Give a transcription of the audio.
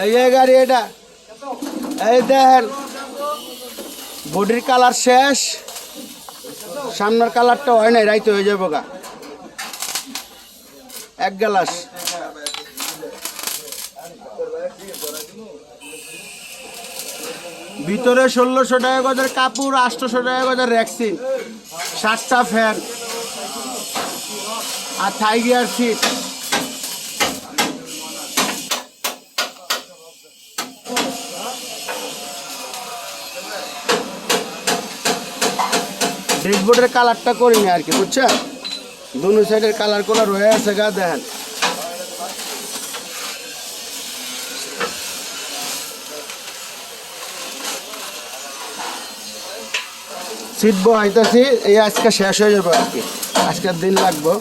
এই গাড়ি এটা এই দেখেন বডির কালার শেষ, সামনের কালারটা হয় নাই, রাইতে হয়ে যাবো গা। এক গ্লাস ভিতরে 1600 টাকা গজের কাপড়, 800 টাকা গজের র্যাক্সিন, 7টা ফ্যান আর থাই গিয়ার সিট। ড্যাশবোর্ডের কালারটা করিনি আর কি, বুঝছেন? দুনো সাইডের কালার করা রয়ে আছে গা, দেখেন। সিট বহাইতেছি, এই আজকে শেষ হয়ে যাবে আর কি, আজকের দিন লাগবো।